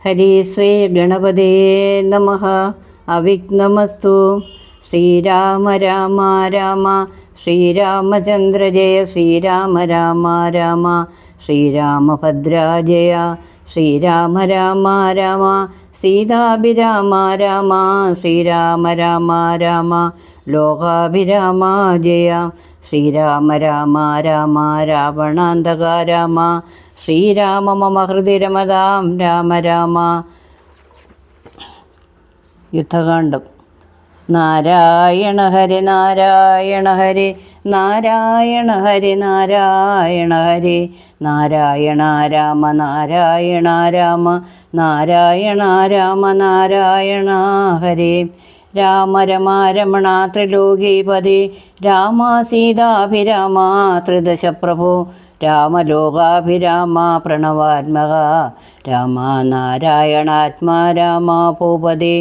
ഹരി ശ്രീ ഗണപതേ നമഃ. അവിഘ്നമസ്തു. ശ്രീരാമ രാമ രാമ ശ്രീരാമചന്ദ്ര ജയ ശ്രീരാമ രാമ രാമ ശ്രീരാമഭദ്ര ജയ ശ്രീരാമ രാമ രാമ സീതാഭിരാമ രാമ ശ്രീരാമ രാമ രാമ ലോകാഭിരാമ ജയ ശ്രീരാമ രാമ രാമ രാവണാന്തക രാമ ശ്രീരാമ മമ ഹൃദി രമതാം രാമ രാമ. യുദ്ധകാണ്ഡം. നാരായണ ഹരി നാരായണ ഹരി നാരായണ ഹരി നാരായണ ഹരി നാരായണ രാമ നാരായണ രാമ നാരായണ രാമ നാരായണ ഹരി. രാമ രമ രമണ ത്രിലോകീപതി രാമ സീതാഭിരാമ ത്രിദശ പ്രഭു രാമലോകാഭിരാമ പ്രണവാത്മക രാമ നാരായണാത്മാ രാമ ഭൂപതി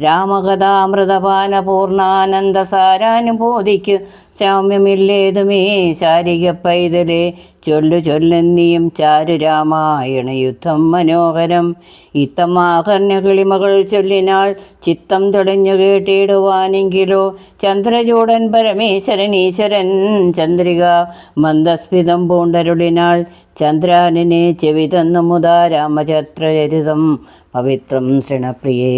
രാമകഥാമൃതപാന പൂർണ്ണാനന്ദസാരാനുഭൂതിക്ക് സാമ്യമില്ലേതുമേ ശാരിക പൈതലേ ചൊല്ലു ചൊല്ലെന്നിയും ചാരു രാമായണ യുദ്ധം മനോഹരം. ഇത്തമാകർണ്യ കിളിമകൾ ചൊല്ലിനാൾ ചിത്തം തെളിഞ്ഞു കേട്ടിടുവാനെങ്കിലോ ചന്ദ്രചൂടൻ പരമേശ്വരൻ ഈശ്വരൻ ചന്ദ്രിക മന്ദസ്മിതം പൂണ്ടരുളിനാൾ ചന്ദ്രാനിനെ ചെവി തന്നു മുതാ രാമചരിതം പവിത്രം ശൃണപ്രിയേ.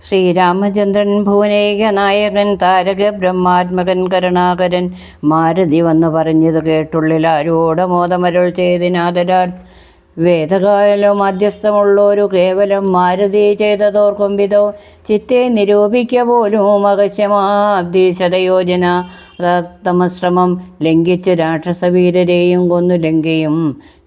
ശ്രീരാമചന്ദ്രൻ ഭുവനേക നായകൻ താരക ബ്രഹ്മാത്മകൻ കരുണാകരൻ മാരുതി വന്നു പറഞ്ഞത് കേട്ടുള്ളിൽ ആരോടമോദമരുൾ ചെയ്തിനാദരാൽ വേദകാലോ മധ്യസ്ഥമുള്ളൊരു കേവലം മാരുതി ചെയ്തതോർക്കും വിധോ ചിത്തെ നിരൂപിക്ക പോലും അകശ്യമാബ്ദീശതയോജന തമശ്രമം ലംഘിച്ച് രാക്ഷസവീരരെയും കൊന്നു ലങ്കയും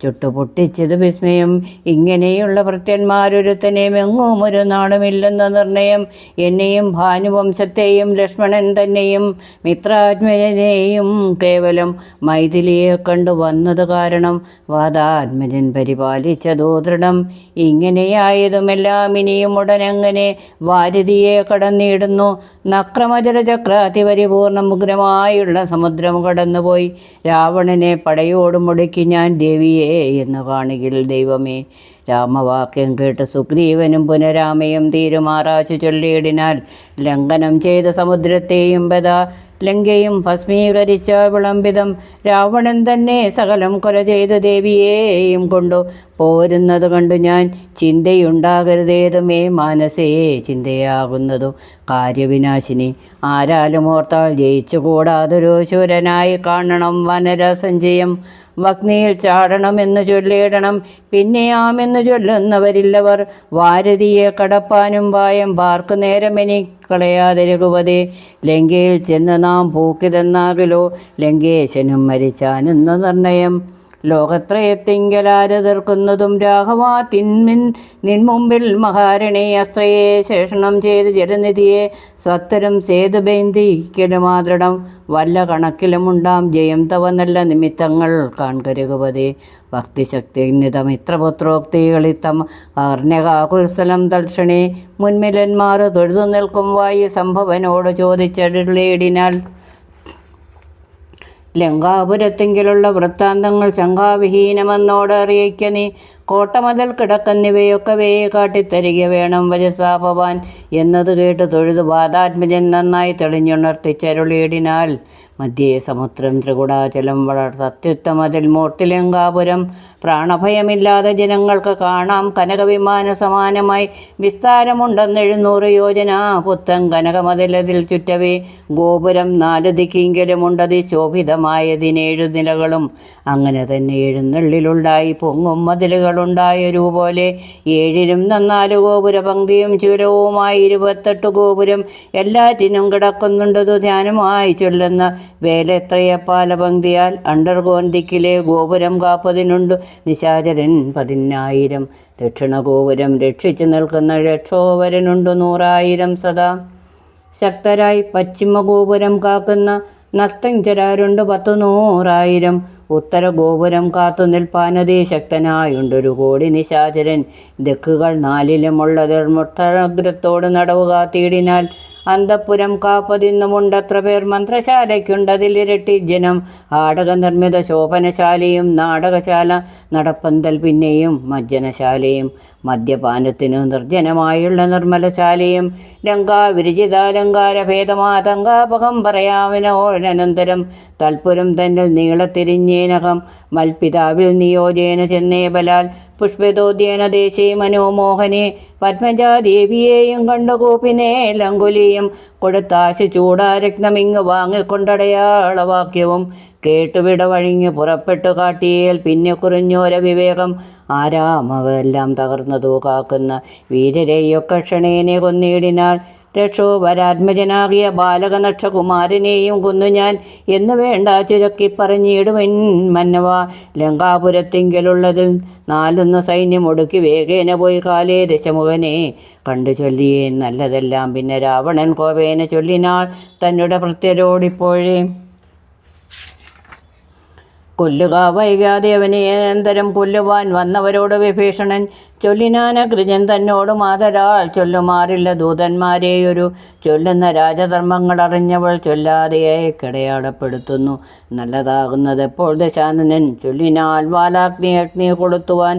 ചുട്ടുപൊട്ടിച്ചത് വിസ്മയം. ഇങ്ങനെയുള്ള ഭൃത്യന്മാരൊരുത്തനെയും എങ്ങും ഒരു നാളുമില്ലെന്ന നിർണയം. എന്നെയും ഭാനുവംശത്തെയും ലക്ഷ്മണൻ തന്നെയും മിത്രാത്മജനെയും കേവലം മൈഥിലിയെ കണ്ടു വന്നത് കാരണം വാദാത്മജൻ പരിപാലിച്ചതോ ദൃഢം. ഇങ്ങനെയായതുമെല്ലാം ഇനിയും ഉടനെങ്ങനെ വാരിധിയെ കടന്നിടുന്നു. നക്രമജര ചക്രാതി പരിപൂർണം ഉഗ്രമായുള്ള സമുദ്രം കടന്നുപോയി രാവണനെ പടയോട് മുടക്കി ഞാൻ ദേവിയെ എന്ന് കാണുകിൽ ദൈവമേ. രാമവാക്യം കേട്ട് സുഗ്രീവനും പുനരാമയും തീരുമാറാച്ചു ചൊല്ലിയിടിനാൽ ലംഘനം ചെയ്ത സമുദ്രത്തെയും ബദാ ലങ്കയും ഭസ്മീകരിച്ച വിളംബിതം രാവണൻ തന്നെ സകലം കൊല ചെയ്ത ദേവിയെയും കൊണ്ടു പോരുന്നത് കണ്ടു ഞാൻ ചിന്തയുണ്ടാകരുതേതുമേ മാനസേ ചിന്തയാകുന്നതു കാര്യവിനാശിനി. ആരാലും ഓർത്താൽ ജയിച്ചുകൂടാതൊരു ശൂരനായി കാണണം വനരസഞ്ചയം. വഗ്നിയിൽ ചാടണമെന്ന് ചൊല്ലിയിടണം പിന്നെയാമെന്ന് ചൊല്ലുന്നവരില്ലവർ. വാരതിയെ കടപ്പാനും പായം പാർക്കു നേരമെനി കളയാതിരുകുവതേ. ലങ്കയിൽ ചെന്ന് നാം പൂക്കിതെന്നാകിലോ ലങ്കേശനും മരിച്ചാനെന്ന നിർണയം. ലോകത്രയത്തിങ്കലാര് തീർക്കുന്നതും രാഘവാ നിൻമുമ്പിൽ മഹാരണി അസ്ത്രയെ ശേഷണം ചെയ്ത് ജലനിധിയെ സ്വത്തരം സേതുബൈന്ധിക്കലും മാതൃടം. വല്ല കണക്കിലുമുണ്ടാം ജയം തവ നല്ല നിമിത്തങ്ങൾ കാൺകരുകുവതേ. ഭക്തിശക്തിനിതമിത്രപുത്രോക്തികളിത്തം അർണ്യകാകുൽസ്ഥലം തൽക്ഷണേ. മുൻമിലന്മാർ തൊഴുതു നിൽക്കും വായു സംഭവനോട് ചോദിച്ചടിടിനാൽ ലങ്കാപുരത്തെങ്കിലുള്ള വൃത്താന്തങ്ങൾ ശങ്കാവിഹീനമെന്നോട് അറിയിക്ക നീ. കോട്ടമതിൽ കിടക്കുന്നിവയൊക്കവേ കാട്ടിത്തരിക വേണം വജസാഭവാൻ എന്നത് കേട്ട് തൊഴുതു വാദാത്മജൻ നന്നായി തെളിഞ്ഞുണർത്തിച്ചരുളിയിടിനാൽ മധ്യേ സമുദ്രം ത്രികുടാചലം വളർത്തത്യുത്തമതിൽ മൂർത്തിലങ്കാപുരം. പ്രാണഭയമില്ലാതെ ജനങ്ങൾക്ക് കാണാം കനകവിമാന സമാനമായി വിസ്താരമുണ്ടെന്ന് 700 യോജന പുത്തൻ കനകമതിലതിൽ ചുറ്റവേ. ഗോപുരം 4 ദിക്കിങ്കലുമുണ്ടതി ശോഭിതമായതിനേഴു നിലകളും. അങ്ങനെ തന്നെ എഴുന്നള്ളിലുണ്ടായി പൊങ്ങും മതിലുകളുണ്ടായൊരുപോലെ. 7നും 4 ഗോപുര പങ്ക്തിയും ചുരവുമായി 28 ഗോപുരം എല്ലാറ്റിനും കിടക്കുന്നുണ്ടതു ധ്യാനമായി ചൊല്ലുന്ന വേലെത്രയപ്പാല പങ്ക്തിയാൽ. അണ്ടർഗോൻ ദിക്കിലെ ഗോപുരം കാപ്പതിനുണ്ട് നിശാചരൻ 10,000. ദക്ഷിണ ഗോപുരം രക്ഷിച്ചു നിൽക്കുന്ന രക്ഷോവരനുണ്ട് 100,000 സദാ. ശക്തരായി പശ്ചിമ ഗോപുരം കാക്കുന്ന നക്തഞ്ചരാരുണ്ട് 10,100,000. ഉത്തര ഗോപുരം കാത്തു നിൽപ്പാനതേ ശക്തനായുണ്ടൊരു കോടി നിശാചരൻ. ദിക്കുകൾ 4ലുമുള്ളതിർ മുട്ടഗ്രത്തോട് നടവ് കാത്തിയിടിനാൽ അന്തഃപുരം കാപ്പതിന്നുമുണ്ടത്ര പേർ മന്ത്രശാലയ്ക്കുണ്ടതിലിരട്ടി ജനം. ആടക നിർമ്മിത ശോഭനശാലയും നാടകശാല നടപ്പന്തൽ പിന്നെയും മജ്ജനശാലയും മദ്യപാനത്തിനു നിർജ്ജനമായുള്ള നിർമ്മലശാലയും ലങ്കാവിരചിതാലങ്കാരഭേദമാതങ്കാപകം പറയാവിനോരനന്തരം തൽപുരം തന്നിൽ നീളത്തിരിഞ്ഞേനകം മൽപിതാവിൽ നിയോജേന ചെന്നേ ബലാൽ പുഷ്പതോദ്യേന ദേശേ മനോമോഹനെ പത്മജാദേവിയെയും കണ്ടു കൂപ്പിനെ ലങ്കുലിയും കൊടുത്താശ ചൂടാരത്നമിങ്ങ് വാങ്ങിക്കൊണ്ടടയാളവാക്യവും കേട്ടുവിട വഴിഞ്ഞ് പുറപ്പെട്ടു കാട്ടിയേൽ പിന്നെ കുറിഞ്ഞോര വിവേകം ആരാമവെല്ലാം തകർന്നതു കാക്കുന്ന വീരരെയൊക്കെ ക്ഷണേനെ കൊന്നിടിനാൾ രക്ഷോപരാത്മജനാകിയ ബാലകനക്ഷകുമാരനെയും കൊന്നു ഞാൻ എന്നു വേണ്ട ചുരുക്കി പറഞ്ഞിടുവൻ മന്നവ. ലങ്കാപുരത്തിങ്കലുള്ളതിൽ 4 സൈന്യം ഒടുക്കി വേഗേന പോയി കാലേ ദശമുഖനെ കണ്ടു ചൊല്ലിയേ നല്ലതെല്ലാം. പിന്നെ രാവണൻ കോപേന ചൊല്ലിനാൾ തന്നുടെ ഭൃത്യരോടിപ്പോഴേ കൊല്ലുക വൈകാതെ അവനെ. അനന്തരം കൊല്ലുവാൻ വന്നവരോട് വിഭീഷണൻ ചൊല്ലിനാൻ അഗ്രജൻ തന്നോട് മാതരാൾ ചൊല്ലുമാറില്ല ദൂതന്മാരെയൊരു ചൊല്ലുന്ന രാജധർമ്മങ്ങൾ അറിഞ്ഞവൾ ചൊല്ലാതെയെ കിടയാളപ്പെടുത്തുന്നു നല്ലതാകുന്നത് എപ്പോൾ ദശാനനൻ ചൊല്ലിനാൽ വാലാഗ്നി അഗ്നി കൊളുത്തുവാൻ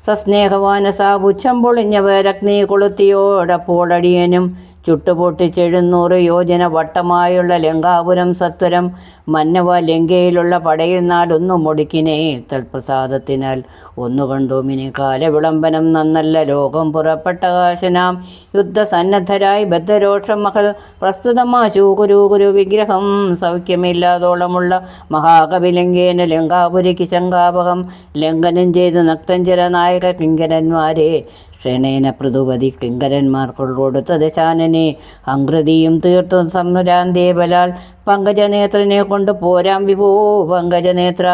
സസ്നേഹവാനസാ പുച്ഛം പൊളിഞ്ഞവരഗ്നി കൊളുത്തിയോടപ്പോൾ അടിയനും ചുട്ടുപൊട്ടിച്ച് 700 യോജന വട്ടമായുള്ള ലങ്കാപുരം സത്വരം മന്നവ. ലങ്കയിലുള്ള പടയിൽ നാടൊന്നു മുടുക്കിനേ തൽപ്രസാദത്തിനാൽ ഒന്നുകണ്ടുമിനി കാലവിളംബനം നന്നല്ല. ലോകം പുറപ്പെട്ട കാശനാം യുദ്ധസന്നദ്ധരായി ബദ്ധരോഷം മകൾ പ്രസ്തുതമാശു കുരു വിഗ്രഹം സൗഖ്യമില്ലാതോളമുള്ള മഹാകവി ലങ്കേന ലങ്കാപുരിക്ക് ശങ്കാപകം ലംഘനം ചെയ്തു നക്തഞ്ചര നായക കിങ്കരന്മാരെ ക്ഷണേന പൃഥുപതി കിങ്കരന്മാർക്കുൾ കൊടുത്ത ദശാനനെ അങ്കൃതിയും തീർത്തു സംരാന്തേ ബലാൽ പങ്കജനേത്രനെ കൊണ്ട് പോരാം വിഭോ പങ്കജനേത്ര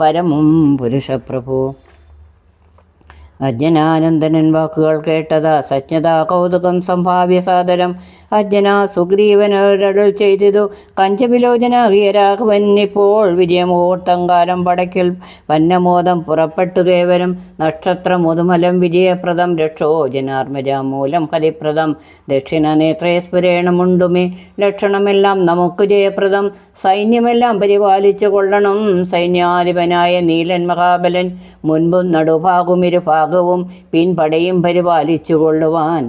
പരമം പുരുഷപ്രഭു. അജ്ഞനാനന്ദനൻ വാക്കുകൾ കേട്ടതാ സജ്ഞതാ കൗതുകം സംഭാവ്യ സാദരം അജ്ഞനാ സുഗ്രീവനൊരരുൾ ചെയ്തിതു കഞ്ചവിലോചനാകിയ രാഘവൻ ഇപ്പോൾ വിജയമുഹൂർത്തങ്കാലം പടയ്ക്കൽ വന്നമോദം പുറപ്പെട്ടു ദേവരും നക്ഷത്രം മുതുമലം വിജയപ്രദം രക്ഷോജനാർമജാമൂലം ഹരിപ്രദം ദക്ഷിണ നേത്രേ സ്ഫുരേണമുണ്ടുമേ ലക്ഷണമെല്ലാം നമുക്ക് ജയപ്രദം സൈന്യമെല്ലാം പരിപാലിച്ചു കൊള്ളണം സൈന്യാധിപനായ നീലൻ മഹാബലൻ മുൻപും നടുഭാഗുമിരുഭാഗവും പിൻപടയും പരിപാലിച്ചു കൊള്ളുവാൻ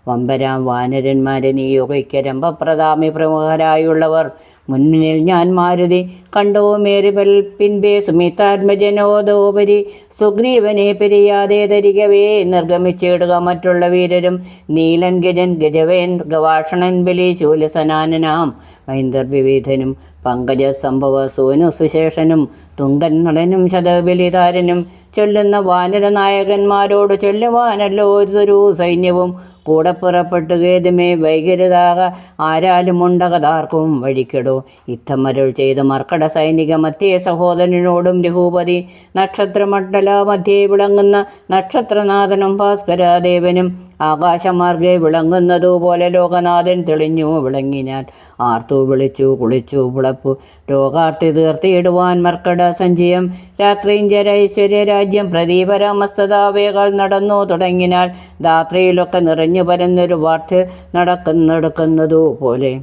വമ്പരാം വാനരന്മാരെ നിയോഗിക്കരംഭപ്രദാമി പ്രമുഖരായുള്ളവർ മുന്നിൽ ഞാൻ മാരുതി കണ്ടോമേറിവൽ പിൻപേ സുമിതാത്മജനോദോപരി സുഗ്രീവനെ പിരിയാതെ ധരികവേ നിർഗമിച്ചിടുക മറ്റുള്ള വീരരും നീലൻ ഗജൻ ഗജവേൻ ഗവാഷണൻ ബലി ശൂലസനാനനാം മൈന്ദർവിവിധനും പങ്കജ സംഭവ സോനു സുശേഷനും തുങ്കൻ നളനും ശതബലിതാരനും ചൊല്ലുന്ന വാനര നായകന്മാരോട് ചൊല്ലുവാനല്ലോ ഒരു സൈന്യവും കൂടെ പുറപ്പെട്ടു കേതുമേ വൈകരുതാക ആരാലും ഉണ്ടകതാർക്കും വഴിക്കെടോ യുദ്ധമരുൾ ചെയ്ത് മർക്കട സൈനിക മധ്യേ സഹോദരനോടും രഘുപതി നക്ഷത്രമണ്ഡല മധ്യേ വിളങ്ങുന്ന നക്ഷത്രനാഥനും ഭാസ്കരദേവനും ആകാശമാർഗെ വിളങ്ങുന്നതുപോലെ ലോകനാഥൻ തെളിഞ്ഞു വിളങ്ങിനാൽ ആർത്തു വിളിച്ചു കുളിച്ചു വിളപ്പു രോഗാർത്തി തീർത്തിയിടുവാൻ മർക്കട സഞ്ചയം രാത്രിഞ്ചര ഐശ്വര്യ രാജ്യം പ്രദീപരാമസ്തതാവേകൾ നടന്നു തുടങ്ങിനാൽ ധാത്രിയിലൊക്കെ നിറഞ്ഞു പരന്നൊരു വാർത്ത നടക്കുന്നതു പോലെ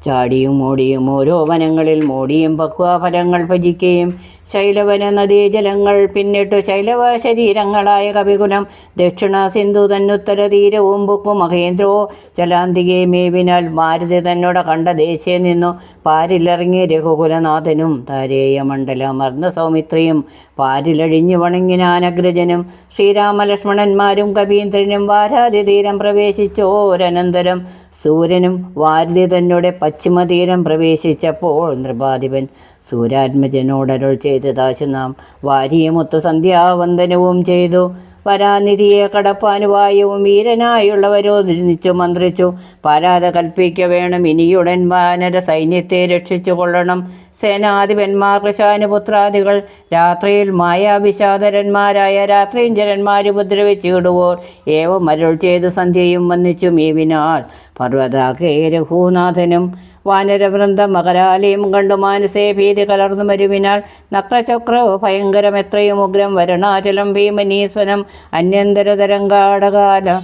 ചാടിയും ഓടിയും ഓരോ വനങ്ങളിൽ മൂടിയും പക്വാഫലങ്ങൾ ഭജിക്കുകയും ശൈലവന നദീജലങ്ങൾ പിന്നിട്ടു ശൈലവ ശരീരങ്ങളായ കവികുലം ദക്ഷിണ സിന്ധു തന്നുത്തര തീരവും ബുക്കു മഹേന്ദ്രോ ചലാന്തികെ മേവിനാൽ മാരുതി തന്നോട് കണ്ട ദേശേ നിന്നു പാരിലിറങ്ങി രഘുകുലനാഥനും താരേയമണ്ഡലമർന്ന സൗമിത്രിയും പാരിലഴിഞ്ഞു വണങ്ങിനാനഗ്രജനും ശ്രീരാമലക്ഷ്മണന്മാരും കവീന്ദ്രനും വാരാതി തീരം പ്രവേശിച്ചോരനന്തരം സൂര്യനും വാരുതി തന്നോടെ പശ്ചിമതീരം പ്രവേശിച്ചപ്പോൾ നൃപാധിപൻ സൂര്യാത്മജനോടരുൾ ചെയ്തതാശു നാം വാരിയുമൊത്തു സന്ധ്യാവന്ദനവും ചെയ്തു വരാനിധിയെ കടപ്പാനുവായവും വീരനായുള്ളവരോ നിച്ചു മന്ത്രിച്ചു പാരാതെ കൽപ്പിക്ക വേണം ഇനിയുടൻ വാനര സൈന്യത്തെ രക്ഷിച്ചു കൊള്ളണം സേനാധിപന്മാർ കൃശാനുപുത്രാദികൾ രാത്രിയിൽ മായാവിഷാദരന്മാരായ രാത്രിഞ്ചരന്മാർ ഉപദ്രവിച്ചിടുവോർ ഏവം അരുൾ ചെയ്തു സന്ധ്യയും വന്നിച്ചു മീവിനാൽ പർവ്വതാകേ രഘുനാഥനും വാനരവൃന്ദം മകരാലയം കണ്ടു മാനസേ ഭീതി കലർന്നു മരുവിനാൽ നക്രചക്രോ ഭയങ്കരം എത്രയും ഉഗ്രം വരുണാചലം ഭീമനീസ്വനം അന്യന്തരതരങ്കാടകാല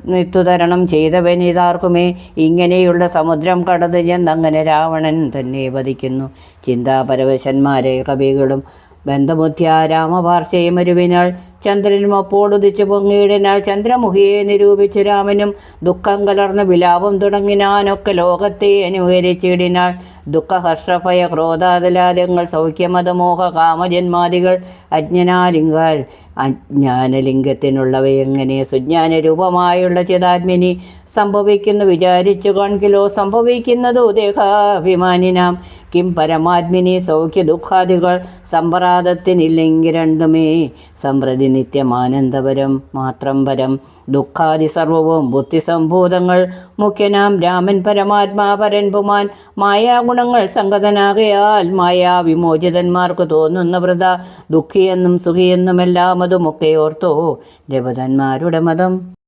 മിത്തുതരണം ചെയ്തവനിതാർക്കുമേ ഇങ്ങനെയുള്ള സമുദ്രം കടന്നു ചെന്നങ്ങനെ രാവണൻ തന്നെ വധിക്കുന്നു. ചിന്താപരവശന്മാരെ കവികളും ബന്ധബുദ്ധ്യ രാമപാർശ്വയമരുവിനാൽ ചന്ദ്രനും അപ്പോളുദിച്ചു പൊങ്ങിയിടിനാൽ ചന്ദ്രമുഖിയെ നിരൂപിച്ചു രാമനും ദുഃഖം കലർന്ന് വിലാപം തുടങ്ങിനാനൊക്കെ ലോകത്തെ അനുകരിച്ചിടിനാൽ ദുഃഖഹർഷഭയ ക്രോധാതലാദ്യങ്ങൾ സൗഖ്യമതമോഹ കാമജന്മാദികൾ അജ്ഞാനലിംഗത്തിനുള്ളവയെങ്ങനെ സുജ്ഞാനരൂപമായുള്ള ചിതാത്മിനി സംഭവിക്കുന്നു വിചാരിച്ചു കാൺകിലോ സംഭവിക്കുന്നതോ ദേഹാഭിമാനിനാം കിം പരമാത്മിനി സൗഖ്യ ദുഃഖാദികൾ സമ്പ്രാതത്തിനില്ലെങ്കിൽ രണ്ടുമേ സംപ്രതി നിത്യമാനന്ദപരം മാത്രം പരം ദുഃഖാദി സർവവും ബുദ്ധിസംഭൂതങ്ങൾ മുഖ്യനാം രാമൻ പരമാത്മാ പരൻ പുമാൻ മായാഗുണങ്ങൾ സംഗതനാകയാൽ മായാവിമോചിതന്മാർക്ക് തോന്നുന്ന വൃത ദുഃഖിയെന്നും സുഖിയെന്നുമെല്ലാം അതുമൊക്കെ ഓർത്തോ ദേവതന്മാരുടെ മതം.